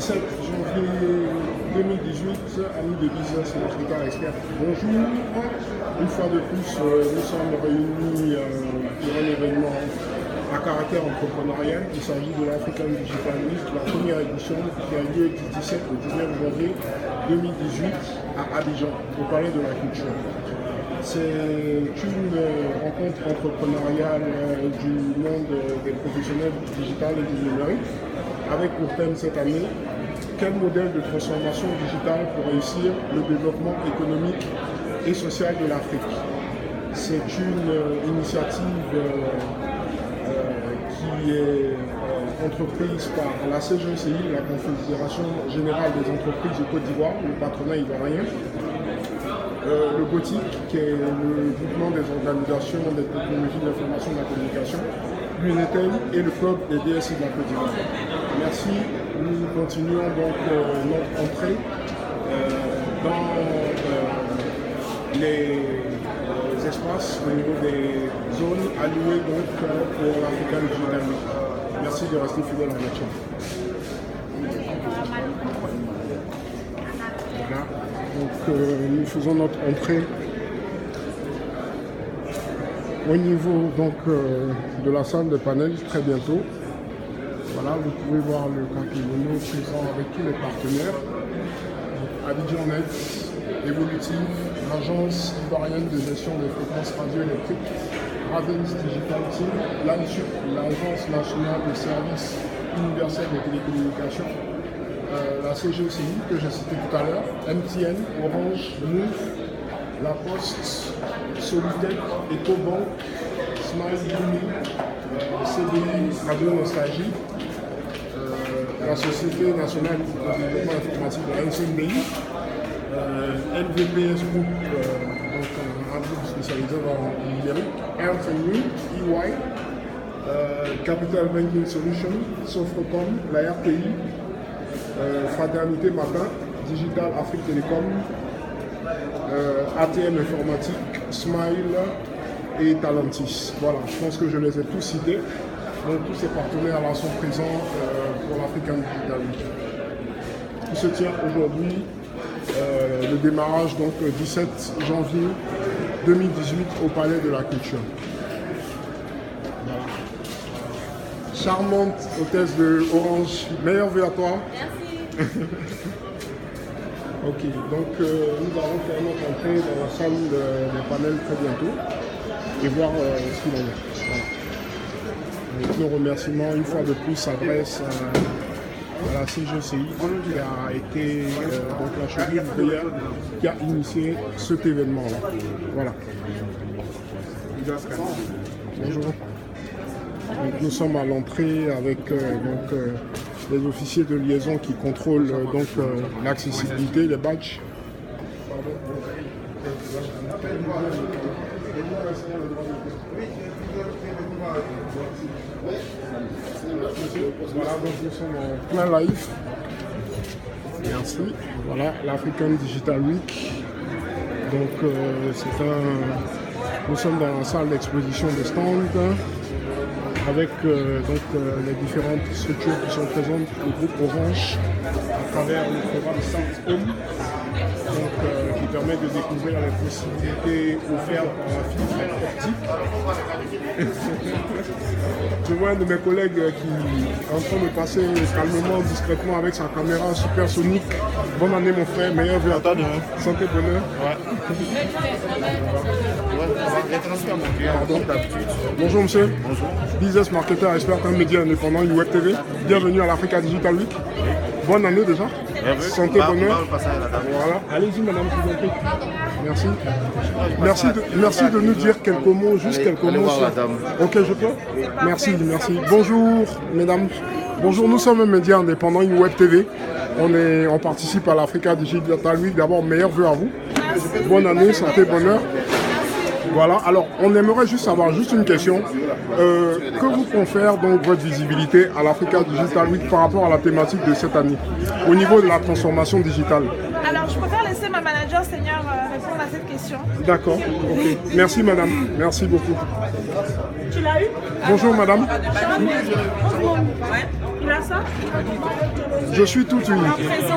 17 janvier 2018, amis de Business Africa Expert, bonjour. Une fois de plus, nous sommes réunis pour un événement à caractère entrepreneurial. Il s'agit de l'African Digital Week, la première édition qui a lieu du 17 au 19 janvier 2018 à Abidjan, au Palais de la Culture. C'est une rencontre entrepreneuriale du monde des professionnels du digital et du numérique, avec pour thème cette année, quel modèle de transformation digitale pour réussir le développement économique et social de l'Afrique. C'est une initiative qui est entreprise par la CGECI, la Confédération Générale des Entreprises de Côte d'Ivoire, le patronat ivoirien, le GOTIC, qui est le groupement des organisations des technologies de l'information et de la communication, l'UNETEL et le club des DSI de la Côte d'Ivoire. Merci, nous continuons donc notre entrée dans les espaces au niveau des zones allouées donc, pour l'African Digital Week. Merci de rester fidèle à notre chaîne. Voilà. Donc nous faisons notre entrée au niveau donc, de la salle de panel très bientôt. Voilà, vous pouvez voir le Kakimono présent avec tous les partenaires. AbidjanNet, Evolutive, l'agence ivoirienne de gestion des fréquences radioélectriques, Ravens Digital Team, l'ANSUP, l'agence nationale de services universels des télécommunications, la CGECI que j'ai cité tout à l'heure, MTN, Orange, Move, La Poste, Solitech, EcoBank, Smile Uni, CDI, Radio Nostalgie, la Société nationale de développement informatique de la NCNBI, LVPS Group, donc un groupe spécialisé dans le numérique, Ernst & Young, EY, Capital Banking Solutions, Sofrocom, la RTI, Fraternité Matin, Digital Afrique Télécom, ATM Informatique, Smile et Talentis. Voilà, je pense que je les ai tous cités. Donc tous ces partenaires là sont présents pour l'African Digital Week. Qui se tient aujourd'hui, le démarrage donc 17 janvier 2018 au Palais de la Culture. Voilà. Charmante hôtesse de Orange, meilleur vœu à toi. Merci. Ok, donc nous allons faire notre entrée dans la salle des panels très bientôt et voir ce qu'il en est. Voilà. Donc, nos remerciements une fois de plus s'adressent à la CGECI qui a été donc la cheville ouvrière qui a initié cet événement-là. Voilà. Bonjour. Donc, nous sommes à l'entrée avec les officiers de liaison qui contrôlent l'accessibilité, les badges. Voilà, donc nous sommes en plein live. Merci. Voilà, l'African Digital Week. Donc nous sommes dans la salle d'exposition de stand avec les différentes structures qui sont présentes au groupe Orange à travers le programme Smart Home, qui permet de découvrir les possibilités offertes par la fibre optique. Je vois un de mes collègues qui est en train de passer calmement, discrètement avec sa caméra supersonique. Bonne année mon frère, meilleur vœu à toi. Santé, bonheur. Pardon. Bonjour monsieur. Bonjour. Business marketer, expert en médias indépendants, Web TV. Bienvenue à l'Africa Digital Week. Bonne année déjà. Santé, bonheur. Voilà. Allez-y madame, je vous en prie. Merci. Merci de nous dire quelques mots, juste quelques mots. Ok, je peux. Merci. Bonjour mesdames. Bonjour, nous sommes un média indépendant, une Web TV. On participe à l'Africa Digital Week. D'abord, meilleurs vœux à vous. Bonne année, santé, bonheur. Voilà, alors on aimerait juste savoir une question. Que vous confère donc votre visibilité à l'Africa Digital Week par rapport à la thématique de cette année, au niveau de la transformation digitale? Alors je préfère laisser ma manager senior répondre à cette question. D'accord, ok. Merci madame, merci beaucoup. Tu l'as eu? Bonjour madame. ça? Je suis tout oui.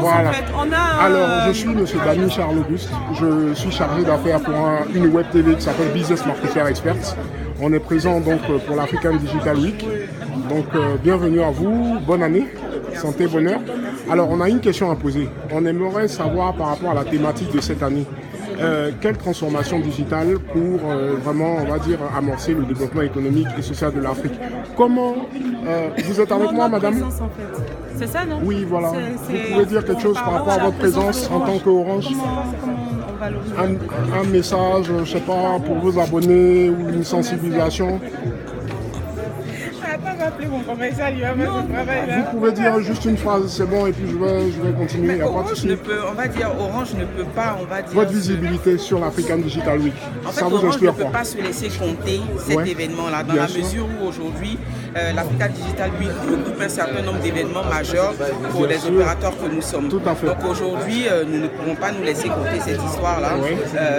Voilà. En fait. On a, alors, je suis M. Dany Charles Auguste. Je suis chargé d'affaires pour une web TV qui s'appelle Business Marketer Experts. On est présent donc pour l'African Digital Week. Donc, bienvenue à vous. Bonne année. Santé, bonheur. Alors, on a une question à poser. On aimerait savoir par rapport à la thématique de cette année. Quelle transformation digitale pour vraiment, on va dire, amorcer le développement économique et social de l'Afrique? Comment vous êtes avec moi, madame? Présence, en fait. C'est ça, non? Oui, voilà. Vous pouvez dire quelque chose par rapport à votre présence en tant qu'Orange? Un message, je ne sais pas, pour vos abonnés ou une sensibilisation? Mon commercial, il va faire ce travail là. Vous pouvez dire juste une phrase, c'est bon, et puis je vais continuer. Mais Orange ne peut, on va dire, Orange ne peut pas, on va dire... Votre visibilité sur l'African Digital Week, en fait, ça vous Orange inspire ne peut quoi? pas se laisser compter cet événement-là, dans Bien la sûr. mesure où aujourd'hui, l'African Digital Week regroupe un certain nombre d'événements majeurs pour les opérateurs que nous sommes. Tout à fait. Donc aujourd'hui, nous ne pourrons pas nous laisser compter cette histoire-là,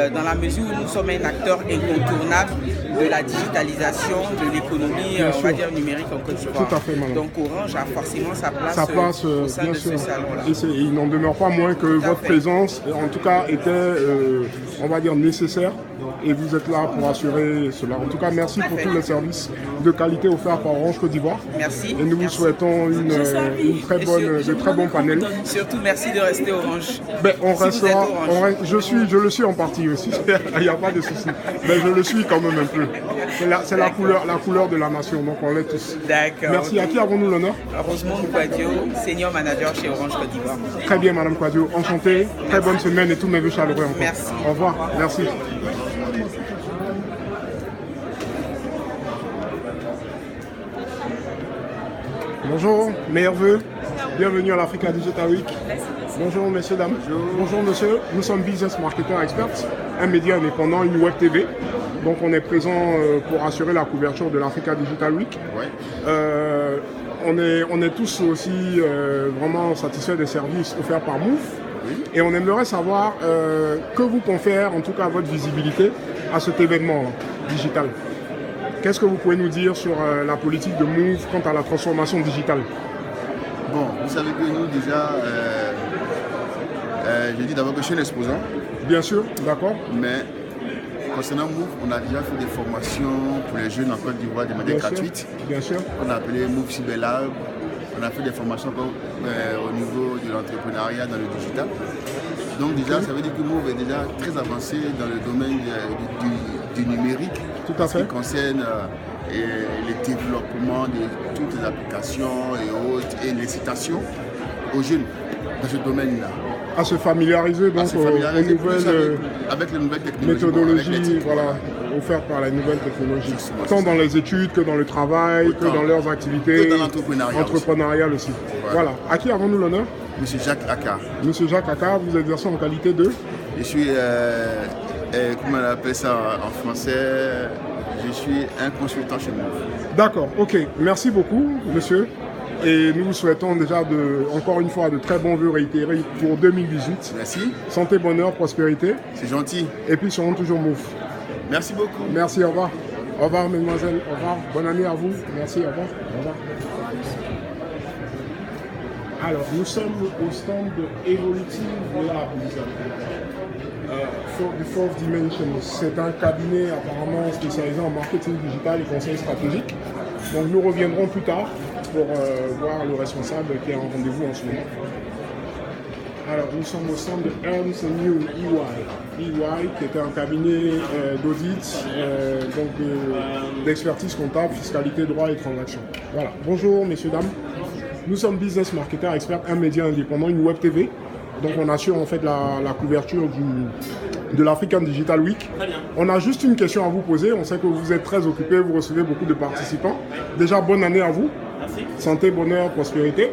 dans la mesure où nous sommes un acteur incontournable de la digitalisation, de l'économie, on va dire, numérique en Côte d'Ivoire. Tout à fait, madame. Donc Orange a forcément sa place au sein bien de sûr. ce salon-là. Et il n'en demeure pas moins que votre présence, en tout cas, était, on va dire, nécessaire. Et vous êtes là pour assurer cela. En tout cas, merci pour tous les services de qualité offerts par Orange Côte d'Ivoire. Merci. Et nous vous souhaitons de très bons panels. Surtout, merci de rester Orange. Ben, on Si restera. vous êtes Orange. Je le suis en partie aussi. Il n'y a pas de souci. Mais je le suis quand même un peu. C'est la couleur de la nation. Donc on l'est tous. D'accord. Merci. À qui avons-nous l'honneur? Rosemont Quadio, senior manager chez Orange Côte d'Ivoire. Très bien, Madame Quadio. Enchanté. Très bonne semaine et tous mes vœux chaleureux encore. Merci. Au revoir. Merci. Bonjour, meilleurs vœux. Bienvenue à l'Africa Digital Week. Bonjour, messieurs, dames. Bonjour, monsieur. Nous sommes Business Marketer Experts, un média indépendant, une web TV. Donc, on est présent pour assurer la couverture de l'Africa Digital Week. On est tous aussi vraiment satisfaits des services offerts par Move. Et on aimerait savoir que vous confère, en tout cas, votre visibilité à cet événement digital. Qu'est-ce que vous pouvez nous dire sur la politique de Move quant à la transformation digitale? Bon, vous savez que nous déjà, je dis d'abord que je suis un exposant. Bien sûr, d'accord. Mais concernant Move, on a déjà fait des formations pour les jeunes en Côte d'Ivoire de manière gratuite. Bien sûr. On a appelé Move Cyberlab. On a fait des formations au niveau de l'entrepreneuriat dans le digital. Donc déjà, ça veut dire que Move est déjà très avancé dans le domaine du numérique. Tout à fait. Ce qui concerne le développement de toutes les applications et autres, et l'incitation aux jeunes dans ce domaine-là. À se familiariser donc avec les nouvelles technologies. Méthodologies offertes par les nouvelles technologies. Tant dans les études que dans le travail, que dans leurs activités. Que dans l'entrepreneuriat aussi. Voilà. À qui avons-nous l'honneur? Monsieur Jacques Aka. Monsieur Jacques Aka, vous exercez en qualité de? Je suis, comment on appelle ça en français? Je suis un consultant chez Move. D'accord, ok. Merci beaucoup, monsieur. Et nous vous souhaitons déjà encore une fois de très bons vœux réitérés pour 2018. Merci. Santé, bonheur, prospérité. C'est gentil. Et puis serons toujours Move. Merci beaucoup. Merci, au revoir. Au revoir, mesdemoiselles. Au revoir. Bonne année à vous. Merci, au revoir. Au revoir. Alors, nous sommes au stand de Evolutive Labs. The Fourth Dimension. C'est un cabinet apparemment spécialisé en marketing digital et conseil stratégique. Donc nous reviendrons plus tard pour voir le responsable qui est en rendez-vous en ce moment. Alors nous sommes au stand de Ernst & Young EY. EY qui était un cabinet d'audit, d'expertise comptable, fiscalité, droit et transactions. Voilà. Bonjour messieurs, dames. Nous sommes Business Marketer Expert, un média indépendant, une web TV. Donc on assure en fait la couverture de l'African Digital Week. On a juste une question à vous poser. On sait que vous êtes très occupés, vous recevez beaucoup de participants. Déjà, bonne année à vous. Merci. Santé, bonheur, prospérité.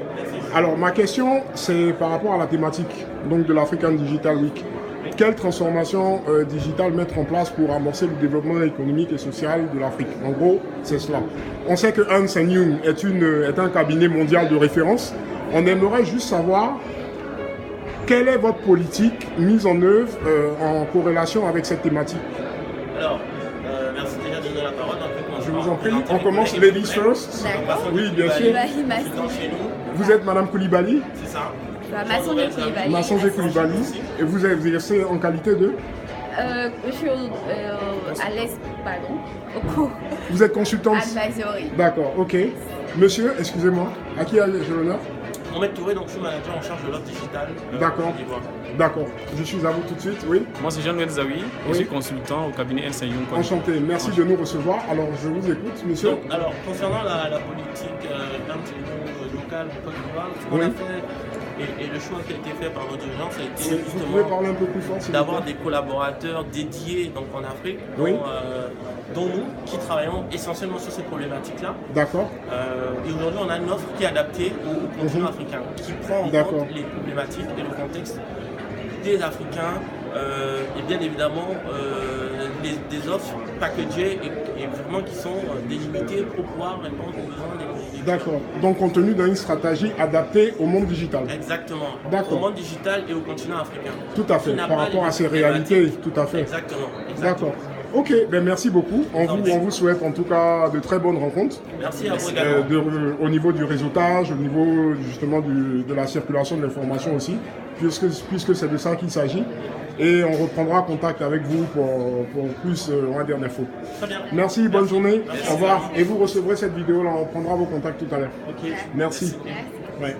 Alors ma question, c'est par rapport à la thématique donc, de l'African Digital Week. Quelle transformation digitale mettre en place pour amorcer le développement économique et social de l'Afrique? En gros, c'est cela. On sait que Ernst & Young est un cabinet mondial de référence. On aimerait juste savoir quelle est votre politique mise en œuvre en corrélation avec cette thématique? Alors, merci déjà de donner la parole. Donc, Je vous vous en prie. On commence ladies first. D'accord. Oui, bien sûr. Koulibaly Massonge. Vous êtes Madame Koulibaly? C'est ça. Massonge Koulibaly. Massonge Koulibaly. Et vous exercez en qualité de? Je suis à l'Est, pardon, au cours. Vous êtes consultante? Advisory. D'accord, ok. Monsieur, excusez-moi, à qui ai-je l'honneur? Mohamed Touré, donc je suis manager en charge de l'offre digitale. D'accord. D'accord. Je suis à vous tout de suite, oui. Moi, c'est Jean-Noël Zawi, je suis consultant au cabinet El Sayoun. Enchanté, merci de nous recevoir. Alors, je vous écoute, monsieur. Donc, alors, concernant la politique locale en Côte d'Ivoire, ce qu'on a fait et le choix qui a été fait par notre urgence a été Vous pouvez parler un peu plus fort, s'il vous d'avoir plaît. des collaborateurs dédiés donc, en Afrique, Oui. dont nous, qui travaillons essentiellement sur ces problématiques-là. D'accord. Et aujourd'hui, on a une offre qui est adaptée au continent africain, qui prend en compte les problématiques et le contexte des Africains, et bien évidemment des offres packagées et vraiment qui sont délimitées pour pouvoir répondre aux besoins des D'accord. Donc, compte tenu d'une stratégie adaptée au monde digital. Exactement. D'accord. Au monde digital et au continent africain. Tout à fait. Qui n'a Par pas rapport les à ces mêmes réalités, problématiques. tout à fait. Exactement. D'accord. Ok, ben merci beaucoup. On vous souhaite en tout cas de très bonnes rencontres. Merci à vous également. Au niveau du réseautage, au niveau justement de la circulation de l'information aussi, puisque c'est de ça qu'il s'agit. Et on reprendra contact avec vous pour plus, on va dire, d'infos. Très bien. Merci, bonne journée. Merci. Au revoir. Et vous recevrez cette vidéo là, on prendra vos contacts tout à l'heure. Ok. Merci. Merci. Ouais.